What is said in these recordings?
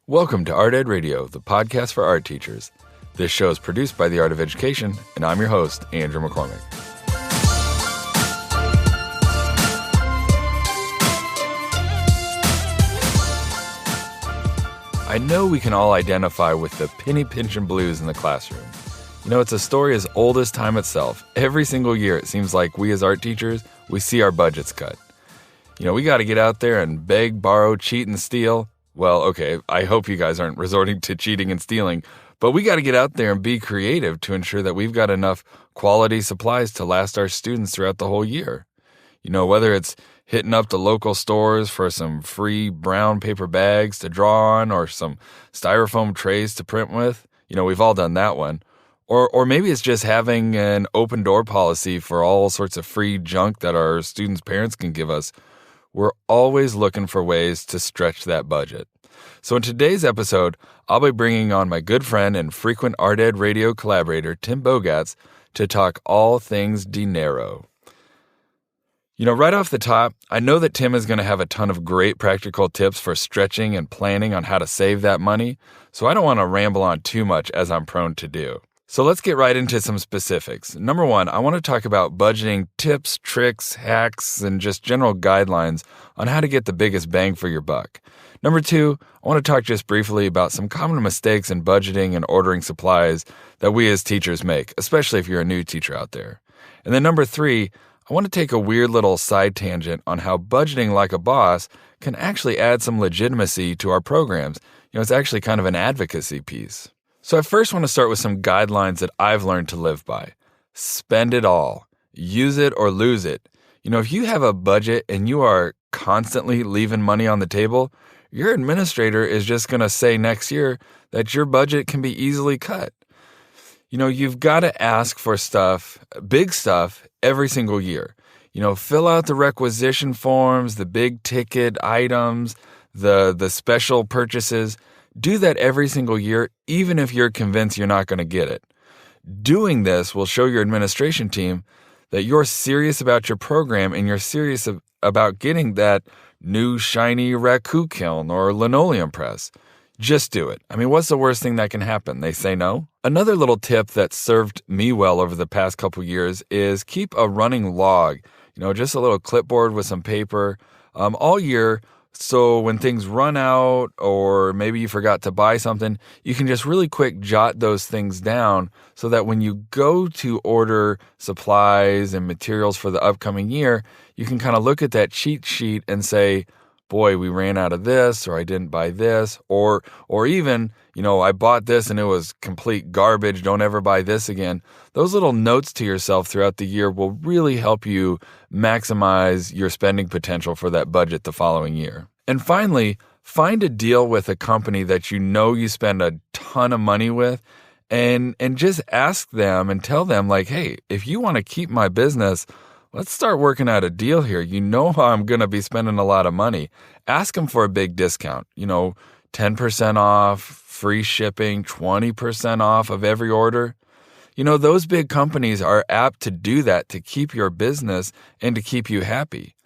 Welcome to Art Ed Radio, the podcast for art teachers. This show is produced by the Art of Education, and I'm your host, Andrew McCormick. I know we can all identify with the penny pinching blues in the classroom. You know, it's a story as old as time itself. Every single year, it seems like we as art teachers, we see our budgets cut. You know, we got to get out there and beg, borrow, cheat, and steal. Well, okay, I hope you guys aren't resorting to cheating and stealing, but we got to get out there and be creative to ensure that we've got enough quality supplies to last our students throughout the whole year. You know, whether it's hitting up the local stores for some free brown paper bags to draw on or some styrofoam trays to print with, you know, we've all done that one. Or maybe it's just having an open door policy for all sorts of free junk that our students' parents can give us. We're always looking for ways to stretch that budget. So in today's episode, I'll be bringing on my good friend and frequent Art Ed Radio collaborator, Tim Bogatz, to talk all things dinero. You know, right off the top, I know that Tim is going to have a ton of great practical tips for stretching and planning on how to save that money, so I don't want to ramble on too much as I'm prone to do. So let's get right into some specifics. Number one, I want to talk about budgeting tips, tricks, hacks, and just general guidelines on how to get the biggest bang for your buck. Number two, I want to talk just briefly about some common mistakes in budgeting and ordering supplies that we as teachers make, especially if you're a new teacher out there. And then number three, I want to take a weird little side tangent on how budgeting like a boss can actually add some legitimacy to our programs. You know, it's actually kind of an advocacy piece. So I first want to start with some guidelines that I've learned to live by. Spend it all. Use it or lose it. You know, if you have a budget and you are constantly leaving money on the table, your administrator is just going to say next year that your budget can be easily cut. You know, you've got to ask for stuff, big stuff, every single year. You know, fill out the requisition forms, the big ticket items, the special purchases. Do that every single year, even if you're convinced you're not going to get it. Doing this will show your administration team that you're serious about your program and you're serious about getting that new shiny raku kiln or linoleum press. Just do it. I mean, what's the worst thing that can happen? They say no? Another little tip that served me well over the past couple years is keep a running log. You know, just a little clipboard with some paper all year. So when things run out or maybe you forgot to buy something, you can just really quick jot those things down so that when you go to order supplies and materials for the upcoming year, you can kind of look at that cheat sheet and say, boy, we ran out of this, or I didn't buy this, or even, you know, I bought this and it was complete garbage. Don't ever buy this again. Those little notes to yourself throughout the year will really help you maximize your spending potential for that budget the following year. And finally, find a deal with a company that you know you spend a ton of money with and just ask them and tell them like, hey, if you want to keep my business, let's start working out a deal here. You know how I'm going to be spending a lot of money. Ask them for a big discount, you know, 10% off, free shipping, 20% off of every order. You know, those big companies are apt to do that to keep your business and to keep you happy.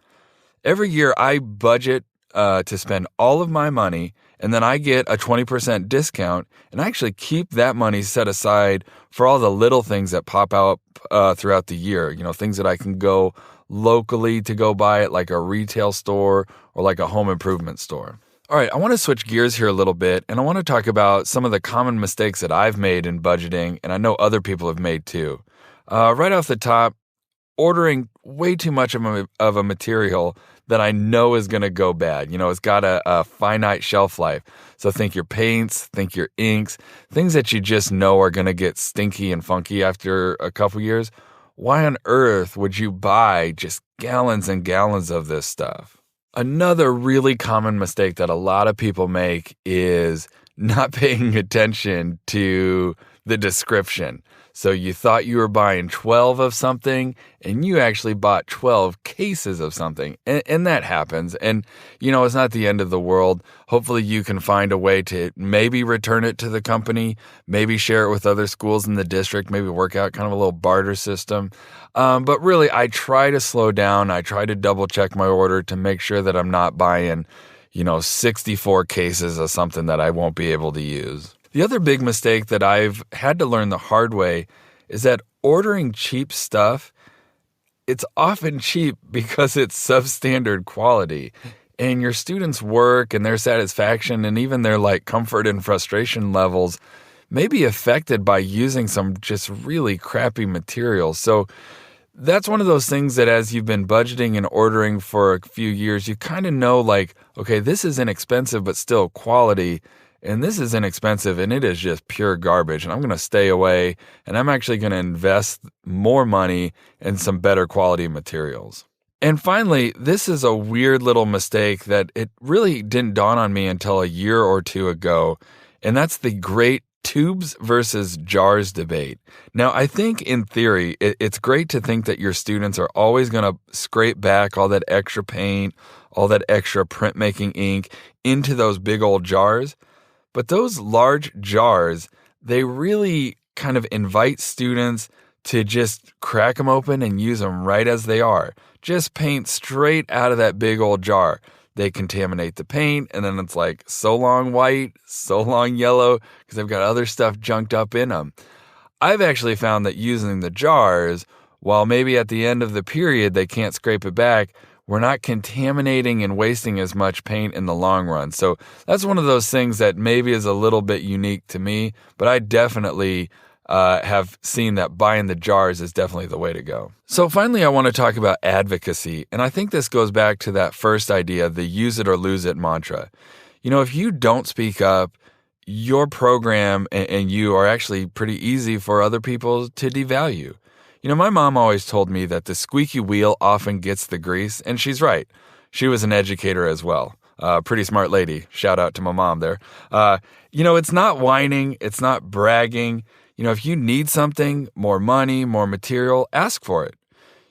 Every year I budget to spend all of my money, and then I get a 20% discount, and I actually keep that money set aside for all the little things that pop out throughout the year. You know, things that I can go locally to go buy at like a retail store or like a home improvement store. All right, I want to switch gears here a little bit, and I want to talk about some of the common mistakes that I've made in budgeting, and I know other people have made too. Right off the top, ordering way too much of a material that I know is going to go bad. You know, it's got a finite shelf life. So think your paints, think your inks, things that you just know are going to get stinky and funky after a couple years. Why on earth would you buy just gallons and gallons of this stuff? Another really common mistake that a lot of people make is not paying attention to the description. So you thought you were buying 12 of something and you actually bought 12 cases of something. And that happens. And, you know, it's not the end of the world. Hopefully you can find a way to maybe return it to the company, maybe share it with other schools in the district, maybe work out kind of a little barter system. But really, I try to slow down. I try to double check my order to make sure that I'm not buying, 64 cases of something that I won't be able to use. The other big mistake that I've had to learn the hard way is that ordering cheap stuff, it's often cheap because it's substandard quality. And your students' work and their satisfaction and even their comfort and frustration levels may be affected by using some just really crappy materials. So that's one of those things that as you've been budgeting and ordering for a few years, you kind of know okay, this is inexpensive but still quality, and this is inexpensive and it is just pure garbage, and I'm going to stay away, and I'm actually going to invest more money in some better quality materials. And finally, this is a weird little mistake that it really didn't dawn on me until a year or two ago, and that's the great tubes versus jars debate. Now, I think in theory, it's great to think that your students are always going to scrape back all that extra paint, all that extra printmaking ink into those big old jars. But those large jars, they really kind of invite students to just crack them open and use them right as they are. Just paint straight out of that big old jar. They contaminate the paint, and then it's so long white, so long yellow, because they've got other stuff junked up in them. I've actually found that using the jars, while maybe at the end of the period they can't scrape it back, we're not contaminating and wasting as much paint in the long run. So that's one of those things that maybe is a little bit unique to me, but I definitely have seen that buying the jars is definitely the way to go. So finally, I want to talk about advocacy. And I think this goes back to that first idea, the use it or lose it mantra. If you don't speak up, your program and you are actually pretty easy for other people to devalue. My mom always told me that the squeaky wheel often gets the grease, and she's right. She was an educator as well. Pretty smart lady. Shout out to my mom there. It's not whining. It's not bragging. If you need something, more money, more material, ask for it.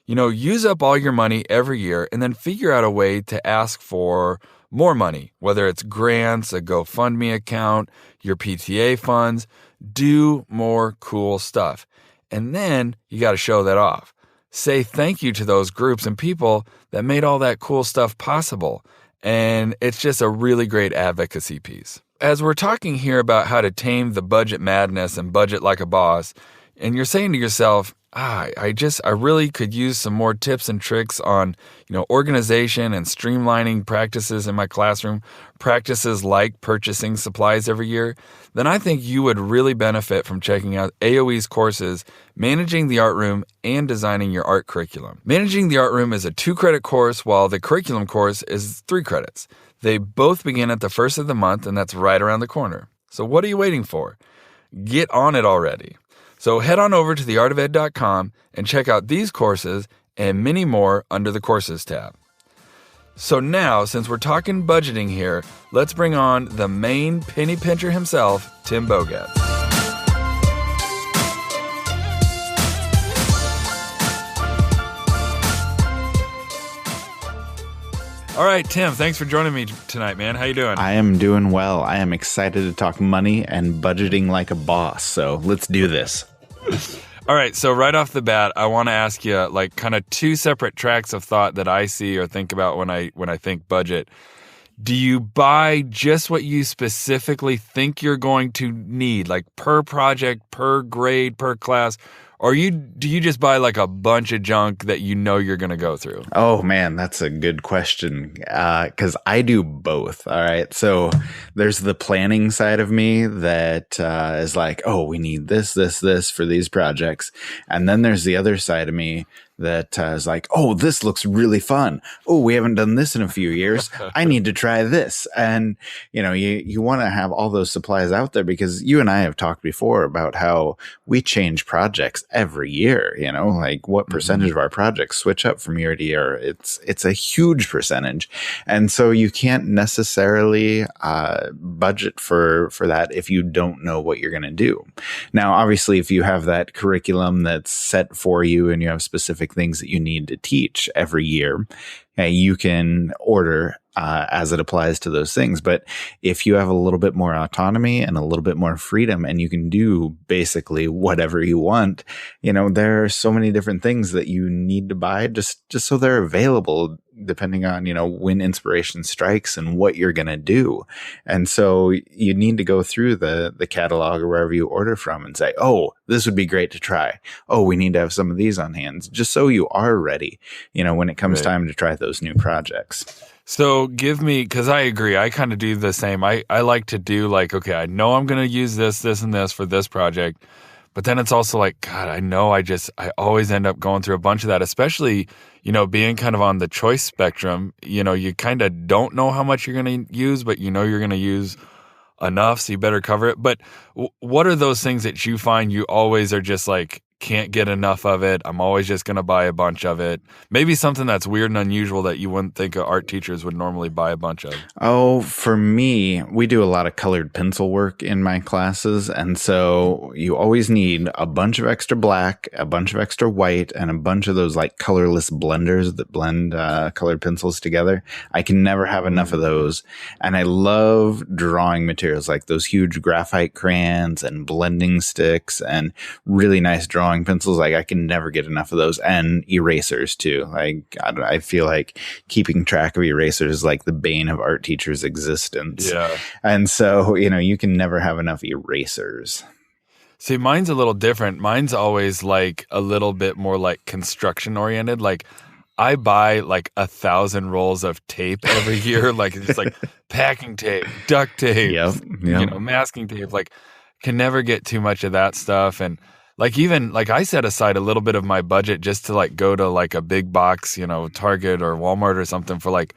Use up all your money every year and then figure out a way to ask for more money, whether it's grants, a GoFundMe account, your PTA funds. Do more cool stuff. And then you got to show that off. Say thank you to those groups and people that made all that cool stuff possible. And it's just a really great advocacy piece. As we're talking here about how to tame the budget madness and budget like a boss, and you're saying to yourself, I really could use some more tips and tricks on, organization and streamlining practices in my classroom, practices like purchasing supplies every year, then I think you would really benefit from checking out AOE's courses, Managing the Art Room and Designing Your Art Curriculum. Managing the Art Room is a 2-credit course, while the curriculum course is 3 credits. They both begin at the first of the month, and that's right around the corner. So what are you waiting for? Get on it already. So head on over to theartofed.com and check out these courses and many more under the Courses tab. So now, since we're talking budgeting here, let's bring on the main penny pincher himself, Tim Bogat. All right, Tim, thanks for joining me tonight, man. How you doing? I am doing well. I am excited to talk money and budgeting like a boss. So let's do this. All right, so right off the bat, I want to ask you kind of 2 separate tracks of thought that I see or think about when I think budget. Do you buy just what you specifically think you're going to need, per project, per grade, per class? Or do you just buy a bunch of junk that you're going to go through? Oh, man, that's a good question. Because I do both. All right. So there's the planning side of me that is we need this for these projects. And then there's the other side of me that is this looks really fun. Oh, we haven't done this in a few years. I need to try this. And, you want to have all those supplies out there because you and I have talked before about how we change projects every year, what percentage of our projects switch up from year to year. It's a huge percentage. And so you can't necessarily budget for that if you don't know what you're going to do. Now, obviously, if you have that curriculum that's set for you and you have specific things that you need to teach every year, you can order as it applies to those things. But if you have a little bit more autonomy and a little bit more freedom, and you can do basically whatever you want, there are so many different things that you need to buy just so they're available, depending on, when inspiration strikes and what you're going to do. And so you need to go through the catalog or wherever you order from and say, oh, this would be great to try. Oh, we need to have some of these on hand, just so you are ready, when it comes time to try those new projects. So give me, because I agree, I kind of do the same. I like to do like, okay, I know I'm going to use this, and this for this project. But then it's also like, God, I know I always end up going through a bunch of that, especially, being kind of on the choice spectrum. You kind of don't know how much you're going to use, but you're going to use enough, so you better cover it. But what are those things that you find you always are just like, can't get enough of it? I'm always just going to buy a bunch of it. Maybe something that's weird and unusual that you wouldn't think art teachers would normally buy a bunch of. Oh, for me, we do a lot of colored pencil work in my classes. And so you always need a bunch of extra black, a bunch of extra white, and a bunch of those like colorless blenders that blend colored pencils together. I can never have enough of those. And I love drawing materials like those huge graphite crayons and blending sticks and really nice drawing pencils. Like I can never get enough of those, and erasers too. Like I feel like keeping track of erasers is like the bane of art teachers' existence. Yeah. And so, you can never have enough erasers. See, mine's a little different. Mine's always like a little bit more like construction oriented. Like I buy like 1,000 rolls of tape every year. Like it's just like packing tape, duct tape, masking tape. Like can never get too much of that stuff. And like even like I set aside a little bit of my budget just to like go to like a big box, Target or Walmart or something for like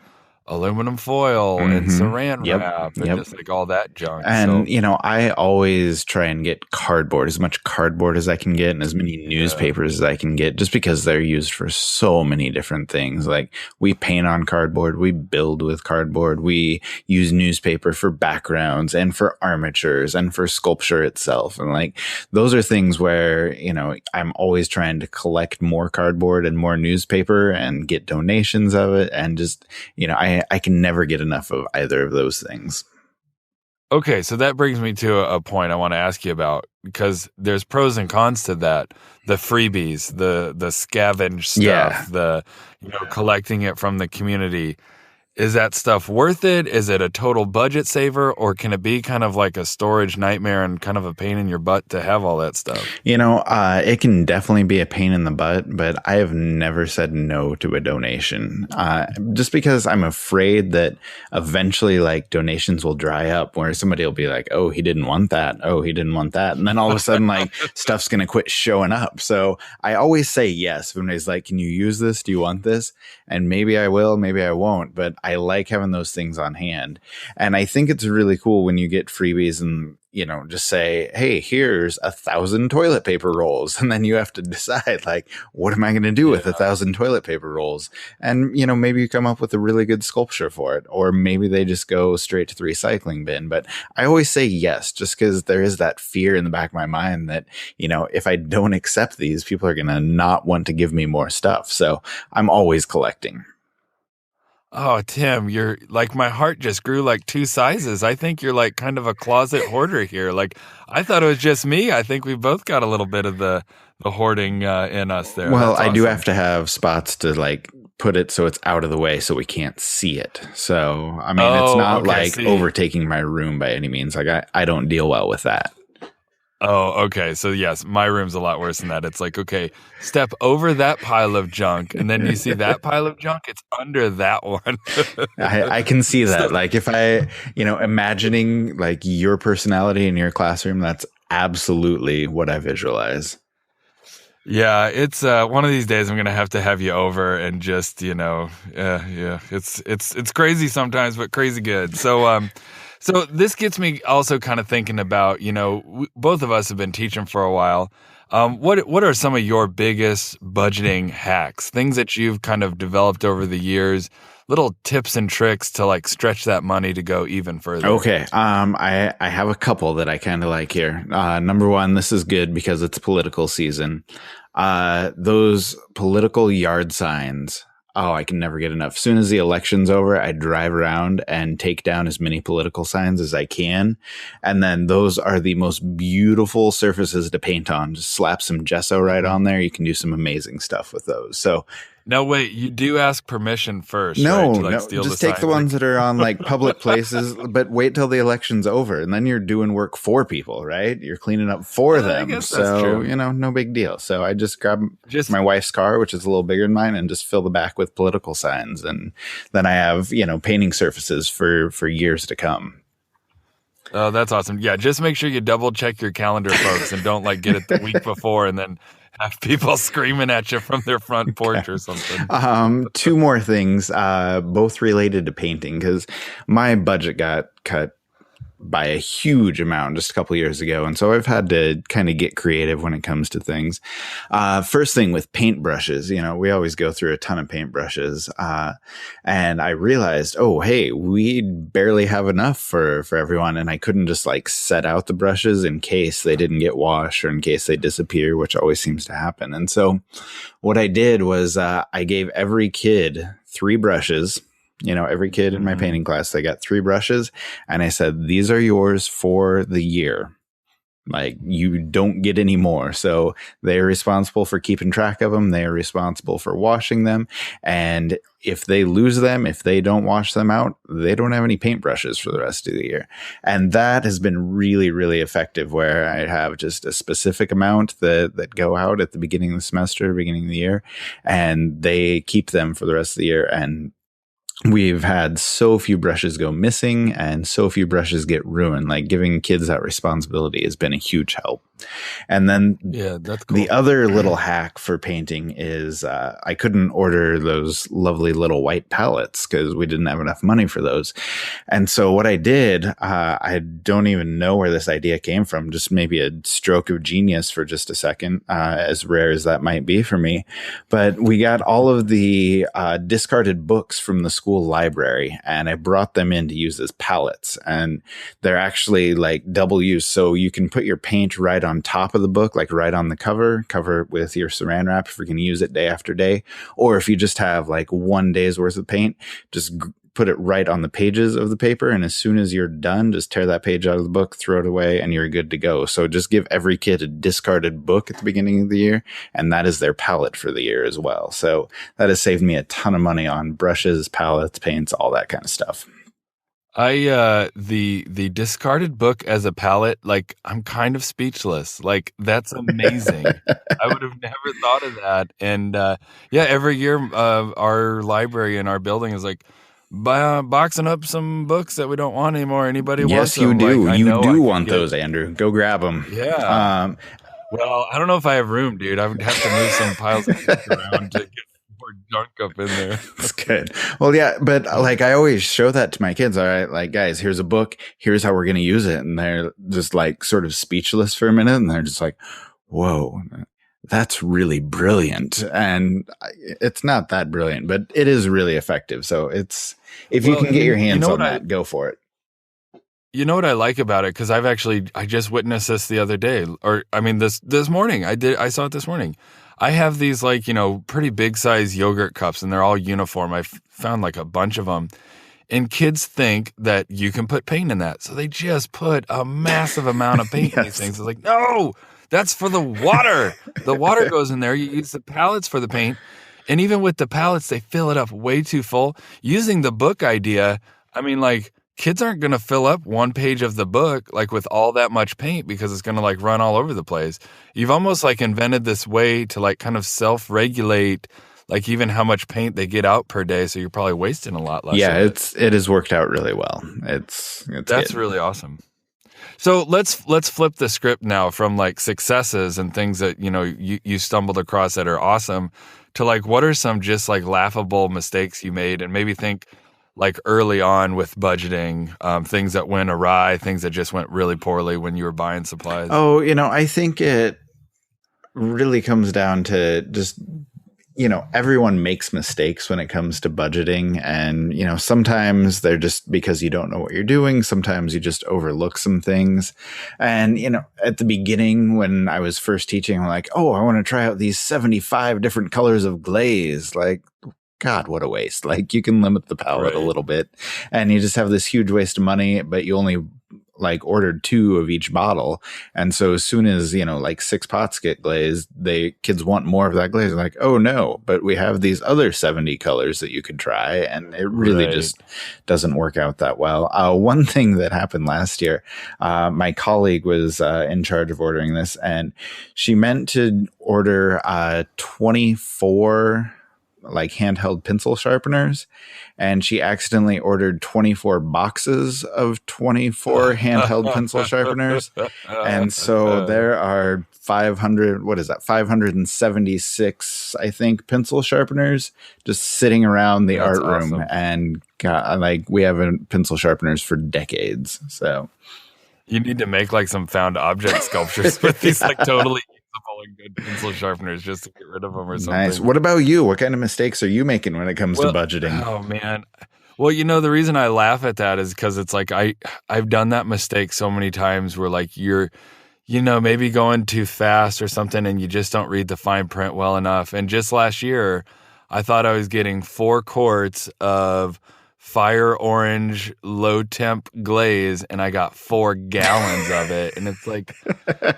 aluminum foil and saran wrap and just like all that junk. And, I always try and get cardboard, as much cardboard as I can get and as many newspapers as I can get, just because they're used for so many different things. Like we paint on cardboard, we build with cardboard, we use newspaper for backgrounds and for armatures and for sculpture itself. And like those are things where, I'm always trying to collect more cardboard and more newspaper and get donations of it. And just, I can never get enough of either of those things. Okay, so that brings me to a point I want to ask you about, because there's pros and cons to that. The freebies, the scavenge stuff, the collecting it from the community. Is that stuff worth it? Is it a total budget saver, or can it be kind of like a storage nightmare and kind of a pain in your butt to have all that stuff? It can definitely be a pain in the butt, but I have never said no to a donation, just because I'm afraid that eventually like donations will dry up, where somebody will be like, oh, he didn't want that. Oh, he didn't want that. And then all of a sudden like stuff's going to quit showing up. So I always say yes. When he's like, can you use this? Do you want this? And maybe I will, maybe I won't, but I like having those things on hand. And I think it's really cool when you get freebies and, just say, hey, here's 1,000 toilet paper rolls. And then you have to decide, like, what am I going to do with 1,000 toilet paper rolls? And, maybe you come up with a really good sculpture for it, or maybe they just go straight to the recycling bin. But I always say yes, just because there is that fear in the back of my mind that, if I don't accept these, people are going to not want to give me more stuff. So I'm always collecting. Oh, Tim, you're like, my heart just grew like 2 sizes. I think you're like kind of a closet hoarder here. Like, I thought it was just me. I think we both got a little bit of the hoarding in us there. Well, I do have to have spots to like put it so it's out of the way so we can't see it. So, I mean, it's not overtaking my room by any means. Like, I don't deal well with that. Oh, okay. So yes, my room's a lot worse than that. It's like, okay, step over that pile of junk, and then you see that pile of junk, it's under that one. I can see that. Like if I, imagining like your personality in your classroom, that's absolutely what I visualize. Yeah, it's one of these days I'm gonna have to have you over and just, it's crazy sometimes, but crazy good. So this gets me also kind of thinking about, both of us have been teaching for a while. What are some of your biggest budgeting hacks, things that you've kind of developed over the years, little tips and tricks to like stretch that money to go even further? Okay. I have a couple that I kind of like here. Number one, this is good because it's political season. Those political yard signs Oh, I can never get enough. As soon as the election's over, I drive around and take down as many political signs as I can. And then those are the most beautiful surfaces to paint on. Just slap some gesso right on there. You can do some amazing stuff with those. So No, wait, you do ask permission first, right? no, To like no, steal just the take the signs. ones that are on like public places, but wait till the election's over and then you're doing work for people, right? You're cleaning up for I them. guess that's So, true. no big deal. So I just grab Just my wife's car, which is a little bigger than mine, and just fill the back with political signs. And then I have, painting surfaces for years to come. Oh, that's awesome. Yeah, just make sure you double check your calendar, folks, and don't like get it the week before and then have people screaming at you from their front porch or something. Two more things, both related to painting, because my budget got cut by a huge amount just a couple years ago. And so I've had to kind of get creative when it comes to things. First thing with paintbrushes, we always go through a ton of paintbrushes. And I realized, oh, hey, we barely have enough for everyone. And I couldn't just like set out the brushes in case they didn't get washed or in case they disappear, which always seems to happen. And so what I did was I gave every kid 3 brushes. Every kid in my painting class, they got 3 brushes. And I said, these are yours for the year. Like, you don't get any more. So they're responsible for keeping track of them. They are responsible for washing them. And if they lose them, if they don't wash them out, they don't have any paintbrushes for the rest of the year. And that has been really, really effective, where I have just a specific amount that go out at the beginning of the semester, beginning of the year, and they keep them for the rest of the year. And we've had so few brushes go missing and so few brushes get ruined. Like, giving kids that responsibility has been a huge help. And then that's cool. The other little hack for painting is I couldn't order those lovely little white palettes because we didn't have enough money for those. And so what I did, I don't even know where this idea came from, just maybe a stroke of genius for just a second, as rare as that might be for me. But we got all of the discarded books from the school library, and I brought them in to use as palettes. And they're actually like double use. So you can put your paint right on top of the book, like right on the cover it with your saran wrap if you're going to use it day after day. Or if you just have like 1 day's worth of paint, just put it right on the pages of the paper. And as soon as you're done, just tear that page out of the book, throw it away, and you're good to go. So just give every kid a discarded book at the beginning of the year, and that is their palette for the year as well. So that has saved me a ton of money on brushes, palettes, paints, all that kind of stuff. The discarded book as a palette, like, I'm kind of speechless. Like, that's amazing. I would have never thought of that. And every year our library in our building is like boxing up some books that we don't want anymore. Anybody wants them? Yes, you do. Like, you do want those, Andrew. Go grab them. Yeah. Well, I don't know if I have room, dude. I would have to move some piles of books around to get more junk up in there. That's good. Well, yeah, but like, I always show that to my kids. All right, like, guys, here's a book. Here's how we're going to use it. And they're just like sort of speechless for a minute. And they're just like, whoa, that's really brilliant. And it's not that brilliant, but it is really effective. So if you can get your hands on that, go for it. You know what I like about it? Because I just witnessed this the other day, or I mean this morning. I saw it this morning. I have these like, pretty big size yogurt cups, and they're all uniform. I found like a bunch of them, and kids think that you can put paint in that, so they just put a massive amount of paint in these things. It's like, no, that's for the water. The water goes in there. You use the pallets for the paint, and even with the pallets, they fill it up way too full. Using the book idea, I mean, like, kids aren't going to fill up 1 page of the book like with all that much paint, because it's going to like run all over the place. You've almost like invented this way to like kind of self-regulate like even how much paint they get out per day. So you're probably wasting a lot less. Yeah, it has worked out really well. That's good. Really awesome. So let's flip the script now from like successes and things that, you stumbled across that are awesome to like, what are some just like laughable mistakes you made, and maybe think like early on with budgeting, things that went awry, things that just went really poorly when you were buying supplies? Oh, I think it really comes down to just, everyone makes mistakes when it comes to budgeting. And, sometimes they're just because you don't know what you're doing. Sometimes you just overlook some things. And, at the beginning, when I was first teaching, I'm like, oh, I want to try out these 75 different colors of glaze. Like, God, what a waste. Like, you can limit the palette a Right. little bit, and you just have this huge waste of money, but you only like ordered 2 of each bottle. And so as soon as, like 6 pots get glazed, kids want more of that glaze. They're like, oh no, but we have these other 70 colors that you could try. And it really Right. just doesn't work out that well. One thing that happened last year, my colleague was in charge of ordering this, and she meant to order 24 like handheld pencil sharpeners, and she accidentally ordered 24 boxes of 24 handheld pencil sharpeners. And so there are 576, I think, pencil sharpeners just sitting around the art room. Awesome. And like, we haven't pencil sharpeners for decades. So you need to make like some found object sculptures with these like totally usable and good pencil sharpeners just to get rid of them or something. Nice. What about you? What kind of mistakes are you making when it comes to budgeting? Oh man. Well, the reason I laugh at that is because it's like I've done that mistake so many times where like you're maybe going too fast or something and you just don't read the fine print well enough. And just last year, I thought I was getting 4 quarts of fire orange low temp glaze, and I got 4 gallons of it. And it's like,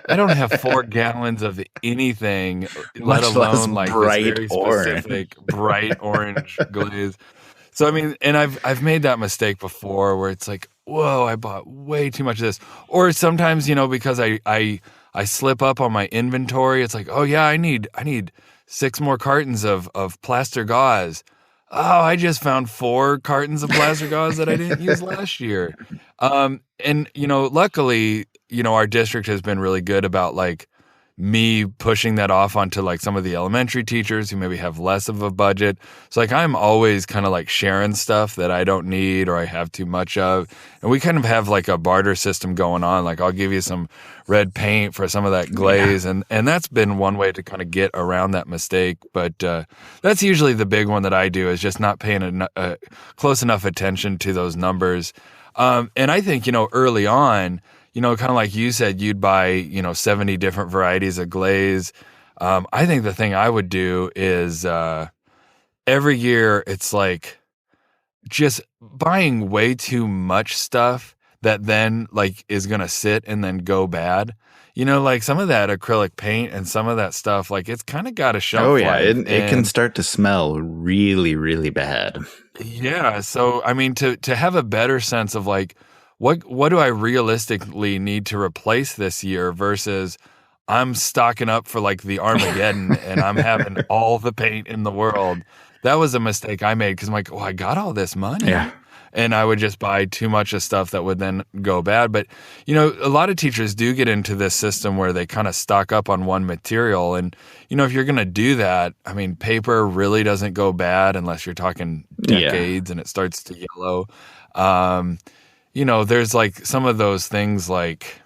I don't have 4 gallons of anything, let alone like bright this very specific bright orange glaze. So, I mean, and I've made that mistake before where it's like, whoa, I bought way too much of this. Or sometimes, because I slip up on my inventory, it's like, oh yeah, I need 6 more cartons of plaster gauze. Oh, I just found 4 cartons of plaster gauze that I didn't use last year. And, luckily, our district has been really good about like me pushing that off onto like some of the elementary teachers who maybe have less of a budget. So like I'm always kind of like sharing stuff that I don't need or I have too much of. And we kind of have like a barter system going on. Like I'll give you some red paint for some of that glaze. Yeah. And that's been one way to kind of get around that mistake. But that's usually the big one that I do, is just not paying close enough attention to those numbers. And I think, early on, kind of like you said, you'd buy, 70 different varieties of glaze. I think the thing I would do is every year it's like just buying way too much stuff that then like is going to sit and then go bad. Like some of that acrylic paint and some of that stuff, like it's kind of got a shelf life. Oh yeah, it can start to smell really, really bad. Yeah, so I mean, to have a better sense of like, what do I realistically need to replace this year versus I'm stocking up for like the Armageddon and I'm having all the paint in the world. That was a mistake I made because I'm like, I got all this money. Yeah. And I would just buy too much of stuff that would then go bad. But, a lot of teachers do get into this system where they kind of stock up on one material. And, if you're going to do that, I mean, paper really doesn't go bad unless you're talking decades and it starts to yellow. There's like some of those things like,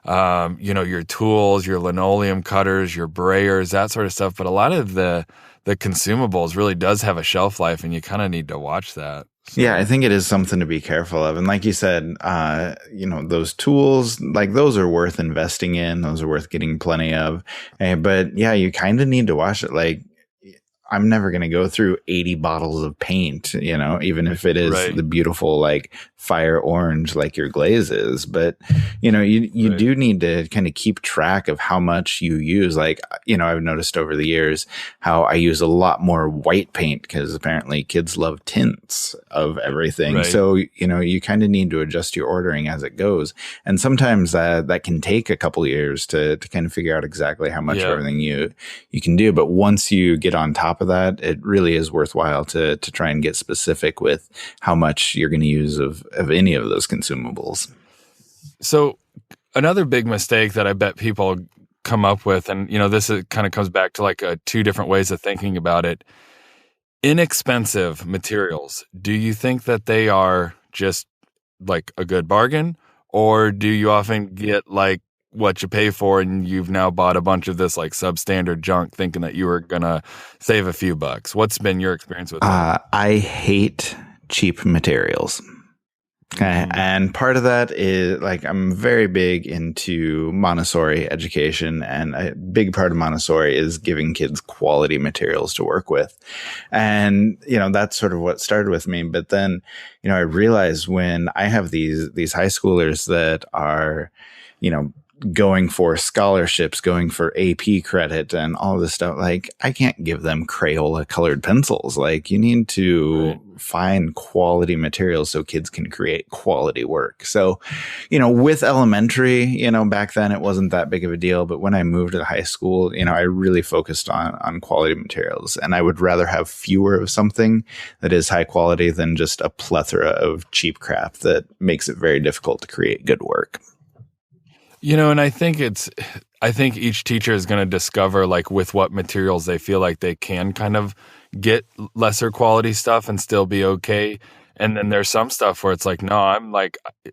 your tools, your linoleum cutters, your brayers, that sort of stuff. But a lot of the consumables really does have a shelf life, and you kind of need to watch that. So. Yeah, I think it is something to be careful of. And like you said, those tools, like those are worth investing in. Those are worth getting plenty of. But yeah, you kind of need to watch it. Like, I'm never going to go through 80 bottles of paint, even if it is the beautiful, like fire orange, like your glaze is. But, you do need to kind of keep track of how much you use. Like, I've noticed over the years how I use a lot more white paint because apparently kids love tints of everything. Right. So, you kind of need to adjust your ordering as it goes. And sometimes that can take a couple years to kind of figure out exactly how much of everything you can do. But once you get on top of that, it really is worthwhile to try and get specific with how much you're going to use of any of those consumables. So another big mistake that I bet people come up with, and this kind of comes back to like 2 different ways of thinking about it. Inexpensive materials. Do you think that they are just like a good bargain, or do you often get like what you pay for and you've now bought a bunch of this like substandard junk thinking that you were gonna save a few bucks? What's been your experience with that? I hate cheap materials. And part of that is like, I'm very big into Montessori education, and a big part of Montessori is giving kids quality materials to work with. And, that's sort of what started with me. But then, I realized when I have these high schoolers that are, going for scholarships, going for AP credit and all this stuff, like, I can't give them Crayola colored pencils. Like, you need to find quality materials so kids can create quality work. So, with elementary, back then it wasn't that big of a deal. But when I moved to high school, I really focused on quality materials, and I would rather have fewer of something that is high quality than just a plethora of cheap crap that makes it very difficult to create good work. And I think each teacher is going to discover, like, with what materials they feel like they can kind of get lesser quality stuff and still be okay. And then there's some stuff where it's like, no,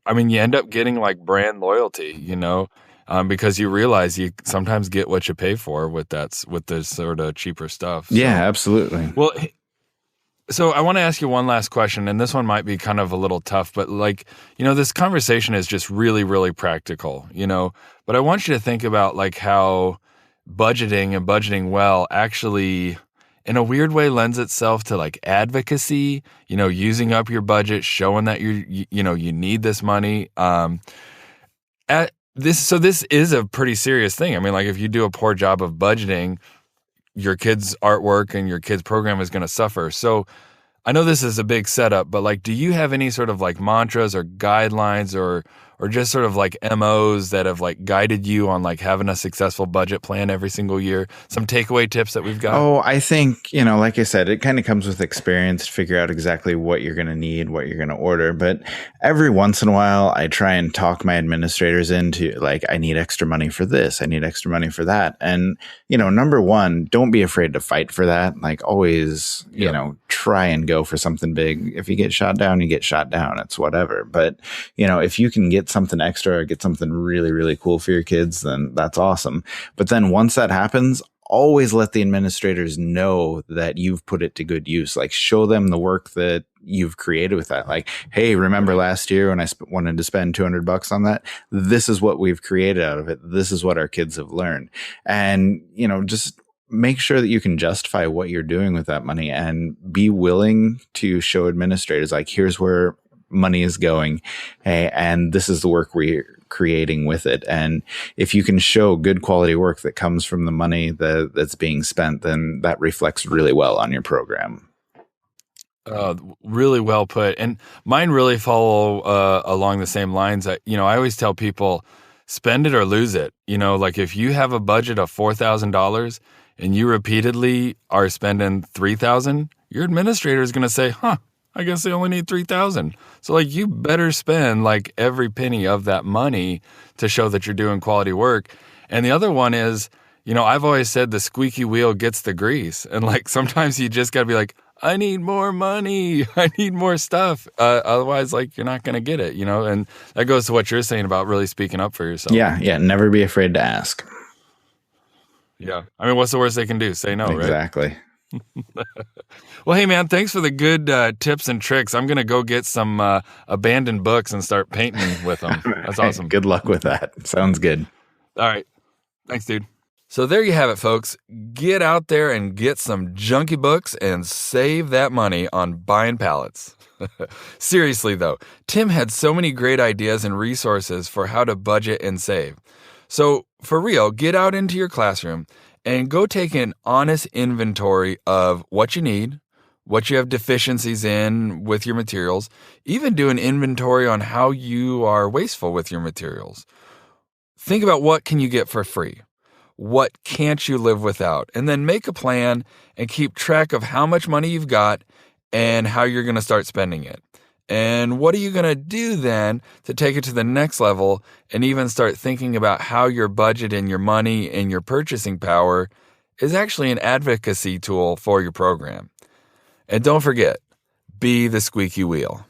you end up getting like brand loyalty, because you realize you sometimes get what you pay for with the sort of cheaper stuff. Yeah, absolutely. Well, so I want to ask you one last question, and this one might be kind of a little tough, but this conversation is just really, really practical, but I want you to think about like how budgeting and budgeting well actually in a weird way lends itself to like advocacy, using up your budget, showing that you need this money. This is a pretty serious thing. I mean, like, if you do a poor job of budgeting, your kid's artwork and your kid's program is going to suffer. So I know this is a big setup, but like, do you have any sort of like mantras or guidelines or just sort of like MOs that have like guided you on like having a successful budget plan every single year? Some takeaway tips that we've got? Oh, I think, like I said, it kind of comes with experience to figure out exactly what you're going to need, what you're going to order. But every once in a while, I try and talk my administrators into like, I need extra money for this. I need extra money for that. And, number one, don't be afraid to fight for that. Like, always, try and go for something big. If you get shot down, you get shot down. It's whatever. But, if you can get something extra or get something really, really cool for your kids, then that's awesome. But then once that happens, always let the administrators know that you've put it to good use. Like, show them the work that you've created with that. Like, hey, remember last year when I wanted to spend $200 on that? This is what we've created out of it. This is what our kids have learned. And, just make sure that you can justify what you're doing with that money and be willing to show administrators, like, here's where money is going, and this is the work we're creating with it. And if you can show good quality work that comes from the money that's being spent, then that reflects really well on your program. Really well put. And mine really follow along the same lines. That, I always tell people, spend it or lose it. Like, if you have a budget of $4,000 and you repeatedly are spending $3,000, your administrator is going to say, I guess they only need $3,000. So like, you better spend like every penny of that money to show that you're doing quality work. And the other one is, I've always said the squeaky wheel gets the grease. And like, sometimes you just got to be like, I need more money. I need more stuff. Otherwise, like, you're not going to get it, and that goes to what you're saying about really speaking up for yourself. Yeah. Never be afraid to ask. Yeah. I mean, what's the worst they can do? Say no, right? Exactly. Well, hey, man, thanks for the good tips and tricks. I'm going to go get some abandoned books and start painting with them. That's awesome. Good luck with that. Sounds good. All right. Thanks, dude. So there you have it, folks. Get out there and get some junky books and save that money on buying pallets. Seriously, though, Tim had so many great ideas and resources for how to budget and save. So for real, get out into your classroom and go take an honest inventory of what you need, what you have deficiencies in with your materials, even do an inventory on how you are wasteful with your materials. Think about what can you get for free? What can't you live without? And then make a plan and keep track of how much money you've got and how you're going to start spending it. And what are you going to do then to take it to the next level and even start thinking about how your budget and your money and your purchasing power is actually an advocacy tool for your program? And don't forget, be the squeaky wheel.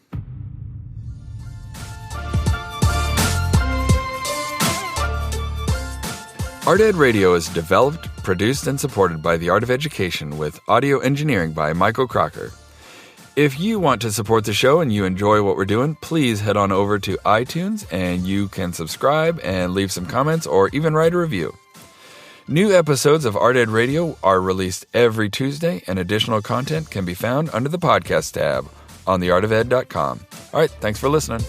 Art Ed Radio is developed, produced, and supported by the Art of Education with audio engineering by Michael Crocker. If you want to support the show and you enjoy what we're doing, please head on over to iTunes and you can subscribe and leave some comments or even write a review. New episodes of Art Ed Radio are released every Tuesday, and additional content can be found under the podcast tab on theartofed.com. All right, thanks for listening.